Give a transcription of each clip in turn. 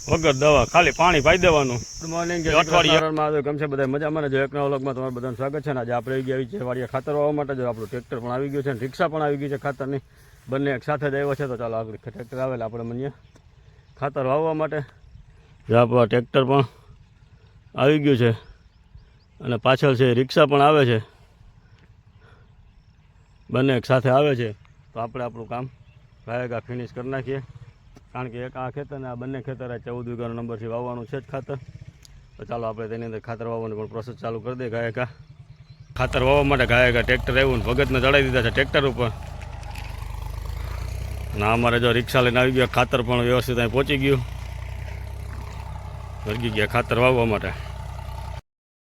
વગર દવા ખાલી પાણી પાઈ દેવાનું. ગુડ મોર્નિંગ, અઠવાડિયામાં ગમશે બધા મજામાં. જો એક નવા વ્લોગમાં તમારું બધાનું સ્વાગત છે. આજે આપણે આવી ગયા છે વાડીએ ખાતર વાવવા માટે. જો આપણું ટ્રેક્ટર પણ આવી ગયું છે અને રિક્ષા પણ આવી ગઈ છે ખાતરની. બંને એક સાથે જ આવ્યો છે. તો ચાલો આગળ ટ્રેક્ટર આવેલા આપણે મને ખાતર વાવવા માટે. જો આપણું ટ્રેક્ટર પણ આવી ગયું છે અને પાછળ છે રિક્ષા પણ આવે છે. બંને એક સાથે આવે છે તો આપણે આપણું કામ ગાયગા ફિનિશ કરી નાખીએ. કારણ કે એક આ ખેતર ને આ બંને ખેતર 14 વીઘાનો નંબરથી વાવવાનું છે જ ખાતર. તો ચાલો આપણે તેની અંદર ખાતર વાવવાની પણ પ્રોસેસ ચાલુ કરી દઈએ. ગાયગા ખાતર વાવવા માટે ગાયગા ટ્રેક્ટર આવ્યું ને ભગતને ચડાવી દીધા છે ટ્રેક્ટર ઉપર. ના અમારે જો રિક્ષા લઈને આવી ગયા. ખાતર પણ વ્યવસ્થિત અહીં પહોંચી ગયું. વળગી ગયા ખાતર વાવવા માટે.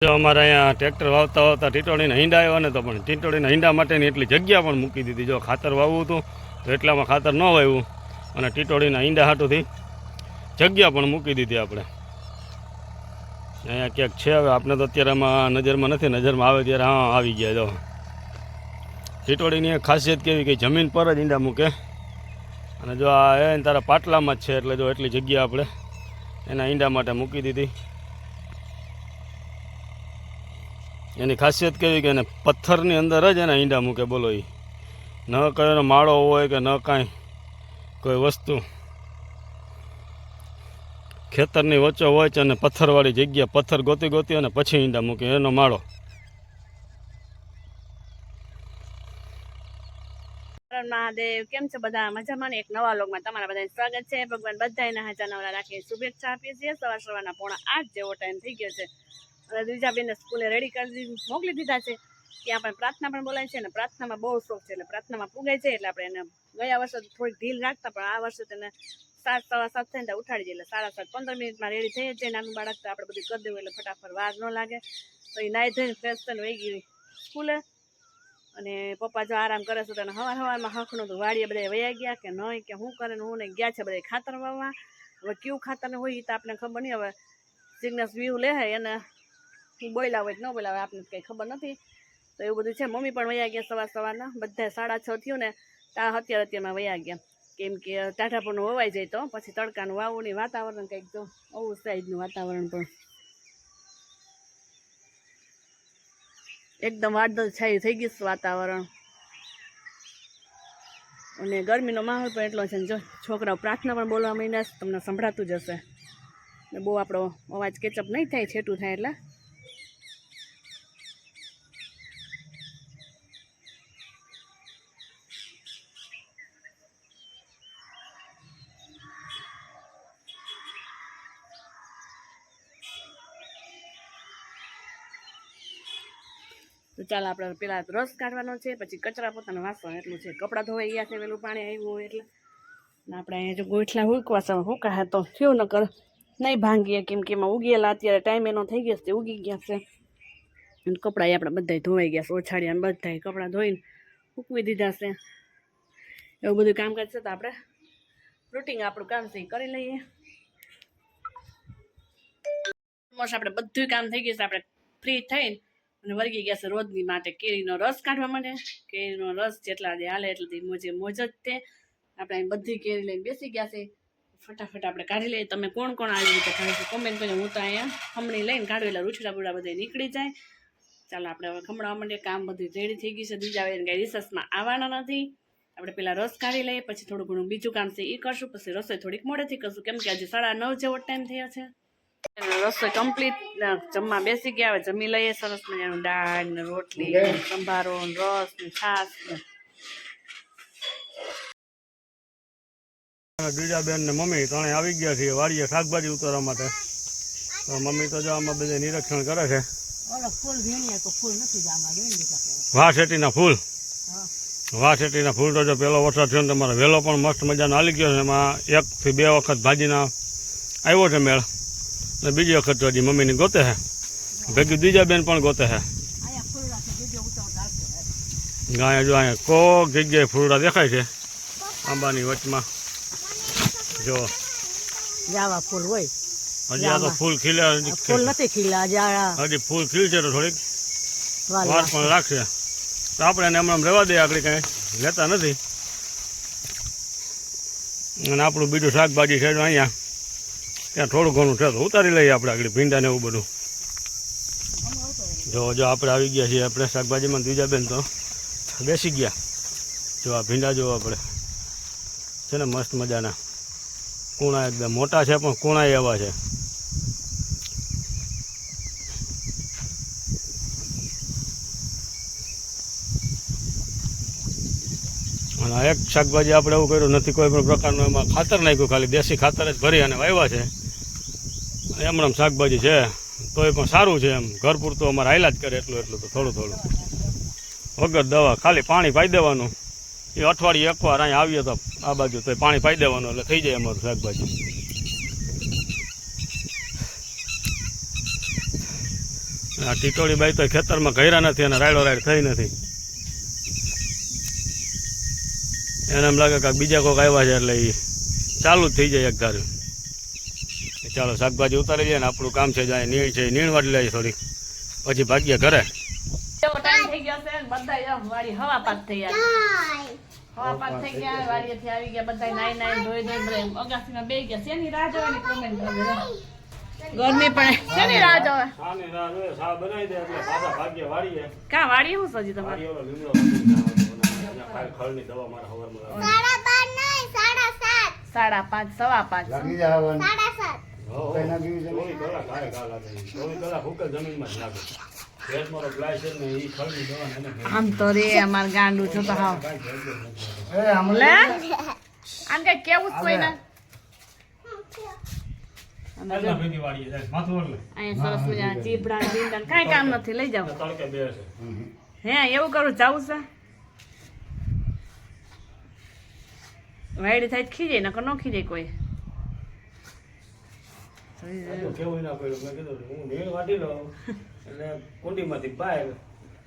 જો અમારે અહીંયા ટ્રેક્ટર વાવતા વાવતા ટીટોળીના હીંડા આવ્યા ને તો પણ ટીટોળીના હીંડા માટેની એટલી જગ્યા પણ મૂકી દીધી. જો ખાતર વાવવું હતું તો એટલામાં ખાતર ન વાવ્યું અને ટીટોળીના ઈંડા હાટુથી જગ્યા પણ મૂકી દીધી આપણે. અહીંયા ક્યાંક છે, હવે આપણે તો અત્યારે આમાં નજરમાં નથી. નજરમાં આવે ત્યારે હા આવી ગયા. જો ટીટોળીની એક ખાસિયત કેવી કે જમીન પર જ ઈંડા મૂકે અને જો આ એ તારા પાટલામાં જ છે એટલે જો એટલી જગ્યા આપણે એના ઈંડા માટે મૂકી દીધી. એની ખાસિયત કેવી કે એને પથ્થરની અંદર જ એના ઈંડા મૂકે. બોલો એ ન કયો માળો હોય કે ન કાંઈ કોઈ વસ્તુ ખેતરની વચ્ચે હોય છે અને પથ્થરવાળી જગ્યા પથ્થર ગોતી ગોતી અને પછી ઈંડા મૂકે એનો માળો. મહાદેવ, કેમ છે બધા? મજામાં ને? એક નવા વ્લોગમાં તમારા બધાનું સ્વાગત છે. ભગવાન બધાને હાજર નવરા રાખી શુભેચ્છા આપીએ છીએ. સવારના 7:45 જેવો ટાઈમ થઈ ગયો છે અને દ્વિજાબેનને સ્કૂલે રેડી કરી મોકલી દીધા છે. ત્યાં પણ પ્રાર્થના પણ બોલાય છે અને પ્રાર્થનામાં બહુ શોખ છે એટલે પ્રાર્થનામાં પૂગાય છે. એટલે આપણે એને ગયા વર્ષે થોડીક ઢીલ રાખતા પણ આ વર્ષે તેને 7, 7:15 થઈને ઉઠાડી દઈએ. એટલે 7:15 15 મિનિટમાં રેડી થઈ જાય. નાનું બાળક તો આપણે બધું કરી દેવું એટલે ફટાફટ વાર ન લાગે. તો એ નાહી ધોઈને ફ્રેશ થઈને વહી ગઈ સ્કૂલે અને પપ્પા જો આરામ કરે છે. તને સવારમાં હકનું તો વાડીએ બધા વયા ગયા કે નહીં કે શું કરે ને હું ને ગયા છે બધા ખાતર વાવવા. હવે કેવું ખાતર હોય એ તો આપણે ખબર નહીં. હવે સિગ્નસ વ્યૂ લે એને બોલ્યા હોય ન બોલ્યા હોય આપણને કંઈ ખબર નથી. તો એવું બધું છે. મમ્મી પણ વયા ગયા સવારના. બધા 6:30 થયું ને ત્યાં અત્યારમાં વયા ગયા. કેમ કે ટાઢાપણું હોવાઈ જાય તો પછી તડકાનું વાવું નહીં. વાતાવરણ કંઈક તો આવું સાઈડનું વાતાવરણ પણ એકદમ વાદળ છાયું થઈ ગયું વાતાવરણ અને ગરમીનો માહોલ પણ એટલો છે. જો છોકરાઓ પ્રાર્થના પણ બોલવા માંડ્યા છે. તમને સંભળાતું જ હશે ને બહુ આપણો અવાજ કેચઅપ નહીં થાય, છેટું થાય એટલે. તો ચાલો આપણે પેલા રસ કાઢવાનો છે, પછી કચરા પોતાના વાસણ એટલું છે. કપડાં ધોવાઈ ગયા છે પેલું પાણી આવ્યું હોય એટલે. ને આપણે અહીંયા જો ગોઠલા હુકવા હુકા તો થયું ન કર નહીં ભાંગીએ કેમ કે એમાં ઉગેલા અત્યારે ટાઈમ એનો થઈ ગયો છે, ઉગી ગયા છે. અને કપડાં આપણે બધા ધોવાઈ ગયા છે. ઓછાડિયા બધા કપડાં ધોઈને સૂકવી દીધા છે. એવું બધું કામકાજ છે તો આપણે રૂટિન આપણું કામ છે એ કરી લઈએ. ઓલમોસ્ટ આપણે બધું કામ થઈ ગયું છે. આપણે ફ્રી થઈને અને વળગી ગયા છે રોજની માટે કેરીનો રસ કાઢવા માટે. કેરીનો રસ જેટલા દે હાલે એટલી મોજે મોજ જ તે. આપણે બધી કેરી લઈને બેસી ગયા છે. ફટાફટ આપણે કાઢી લઈએ. તમે કોણ કોણ આવી રીતે કાઢી છે કોમેન્ટ કરીને. હું તો અહીંયા ખમણી લઈને કાઢું એટલે રૂછડા બુડા બધા નીકળી જાય. ચાલો આપણે હવે ખમણાવવા માંડીએ. કામ બધું રેડી થઈ ગયું છે. બીજા આવે કંઈ રિસર્ચમાં આવવાના નથી. આપણે પેલા રસ કાઢી લઈએ પછી થોડું ઘણું બીજું કામ છે એ કરશું. પછી રસોઈ થોડીક મોડેથી કરશું કેમ કે હજી 9:30 જેવો ટાઈમ થયો છે. રસોઈ કમ્પ્લીટ જમવા બેસી ગયા. હવે જમી લઈએ. સરસ મજાનું દાળ ને રોટલી સંભારો રસ ને છાશ ને. બીજાબેન ને મમ્મી ત્રણે આવી ગયા છે વાડીએ શાકભાજી ઉતારવા માટે. તો મમ્મી તો જો આમાં બધે નિરીક્ષણ કરે છે. વાસેટીના ફૂલ તો જો પેલો વરસાદ થયો ને તમારે વહેલો પણ મસ્ત મજાનો હાલી ગયો છે. એમાં 1 થી 2 વખત ભાજીના આવ્યો છે મેળ ને બીજી વખત તો હજી મમ્મીની ગોતે છે. ભેગી બીજાબેન પણ ગોતે છે. ગાય જો અહીંયા કોક જગ્યાએ ફૂલડા દેખાય છે આંબાની વચમાં. જો જાવા ફૂલ હોય હજી આ તો ફૂલ ખીલ્યા ફૂલ નથી ખીલ્યા. હજી ફૂલ ખીલશે તો થોડીક વાર પણ લાગશે. તો આપણે એને હમણાં રહેવા દઈએ. આગળ કાંઈ લેતા નથી. અને આપણું બીજું શાકભાજી છે અહીંયા ત્યાં થોડું ઘણું છે તો ઉતારી લઈએ આપણે આગળ ભીંડા ને એવું બધું. જો આપણે આવી ગયા છીએ આપણે શાકભાજીમાં બીજા બેન તો બેસી ગયા. જો આ ભીંડા જો આપણે છે ને મસ્ત મજાના કૂણા એકદમ મોટા છે પણ કૂણા એવા છે. અને એક શાકભાજી આપણે એવું કર્યું નથી કોઈ પણ પ્રકારનું એમાં ખાતર નાખ્યું, ખાલી દેશી ખાતર જ ભરી અને વાવ્યા છે. એમણામ શાકભાજી છે તોય પણ સારું છે, એમ ઘર પૂરતું અમારે હાઈલા જ કરે એટલું તો થોડું વગર દવા ખાલી પાણી પાઈ દેવાનું. એ અઠવાડિયે એકવાર અહીંયા આવીએ તો આ બાજુ તો પાણી પાઈ દેવાનું એટલે થઈ જાય અમારું શાકભાજી. આ ટીટોળી બાઈ તો ખેતરમાં ઘર્યા નથી અને રાયડો રાયડ થઈ નથી. એને એમ લાગે કે બીજા કોઈક આવ્યા છે એટલે એ ચાલુ જ થઈ જાય એક ધારું. ચાલો શાકભાજી ઉતારી જાય ને આપણું કામ છે જાય નીણ છે નીણ વાળી લઈએ થોડી પછી ભાગ્ય ઘરે. એવો ટાઈમ થઈ ગયો છે ને બધા વાડી હવા પાક થઈ ગયા. હવા પાક થઈ ગયા વાડીએથી આવી ગયા બધા નાઈ ધોઈ બધા અગાસીમાં બેસી ગયા. શેની રાહ જોવાની કોમેન્ટ કરજો. ગરમી પણ શેની રાહ જોવે? સાની રાહ જોવે, સા બનાવી દે એટલે પાછા ભાગ્ય વાળીએ. કા વાડી હું સજી તમારે? વાડી ઓલો લીમડો ખળની દવા મારા હવારમાં 5:30 5:15 લાગી જવાનું. 7:30. આમ તો રે અમાર ગાંડું છો તો હાવ એ આમ લે આમ કઈ કેવું જ કોઈ ના. અહીંયા સરસ મજાના ચીભડા ભીંડા કાંઈ કામ નથી, લઈ જાઓ. હે એવું કરું જાવું છે? વાયડી થાય તો ખીજાય નકર ન ખીજાય કોઈ. કેવું ના કર્યું મેં કીધું હું નીણ વાટી લઉં એટલે કુંડીમાંથી બહાર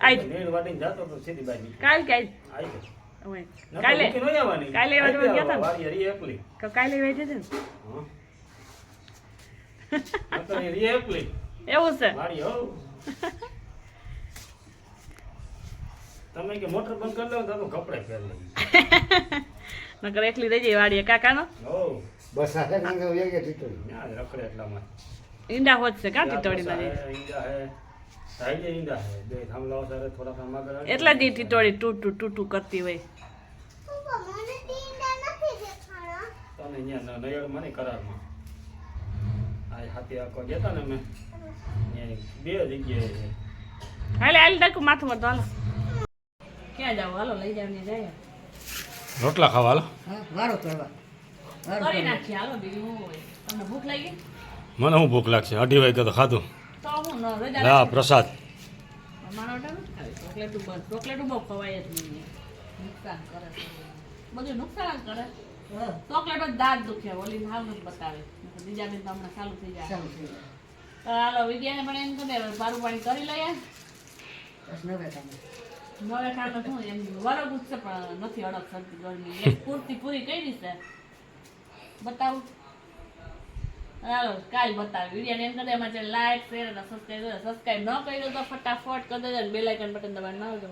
આઈ નીણ વાટીને જતો તો સીધી બાજી કાલ આવી કાલે જવાની. કાલે વાટવા ગયા હતા વાડી હરી એકલી. ને કાલે વાટી છે ને હરી એકલી એવું છે. વાડી હો તમે કે મોટર બંધ કરી લો તો કપડે પહેર લઈ નકર એકલી રહી જાય વાડીએ કાકાનો. હો બસ આ કાંઈ કાંઈ એક ટીટોળી. ત્યાં જ રખડે એટલામાં ઈંડા હોત છે કા ટીટોળીમાં ઈંડા હે સાઈડે ઈંડા હે બે થાંભલાઓ સાથે થોડા કામ આગળ એટલા દી ટીટોળી ટૂટું કરતી હોય. તને અહીંયા નયડમાં નહીં કરારમાં આ હાથી આખો જતા ને મેં અહીંયા બે જગ્યાએ હાલે હાલ ડકું માથું માં તો હાલો. ક્યાં જાવ? હાલો લઈ જાવ ને જાય રોટલા ખાવા હાલો. વારો કરવા કરી નાખીએ. હાલો બીજું શું હોય? તમને ભૂખ લાગી? મને શું ભૂખ લાગશે? 2:30 વાગે તો ખાધું. તો હું ન રજા હા પ્રસાદ મારો નથી ખાવી. ચોકલેટું બહુ ખવાય જ નહીં, નુકસાન કરે છે. બધું નુકસાન જ કરે. ચોકલેટ જ દાંત દુખે, ઓલી ભાવ નથી બતાવે. બીજા બેન તો હમણાં ચાલુ થઈ જાય. તો હાલો વિદ્યાને પણ એમ કહે પારું પાણી કરી લઈએ. નવે ખાને શું એમ વરગ ઉઠશે પણ નથી અડગ સરતી ગરમી. એક પૂરી કરી છે બતાવું. હાલો કાલ બતાવી વિડીયોને એમ કરે એમાં લાઈક શેર અને સબસ્ક્રાઈબ ન કર્યો તો ફટાફટ કરી દેજો. બેલ આઇકન બટન દબાવી ન આવજો.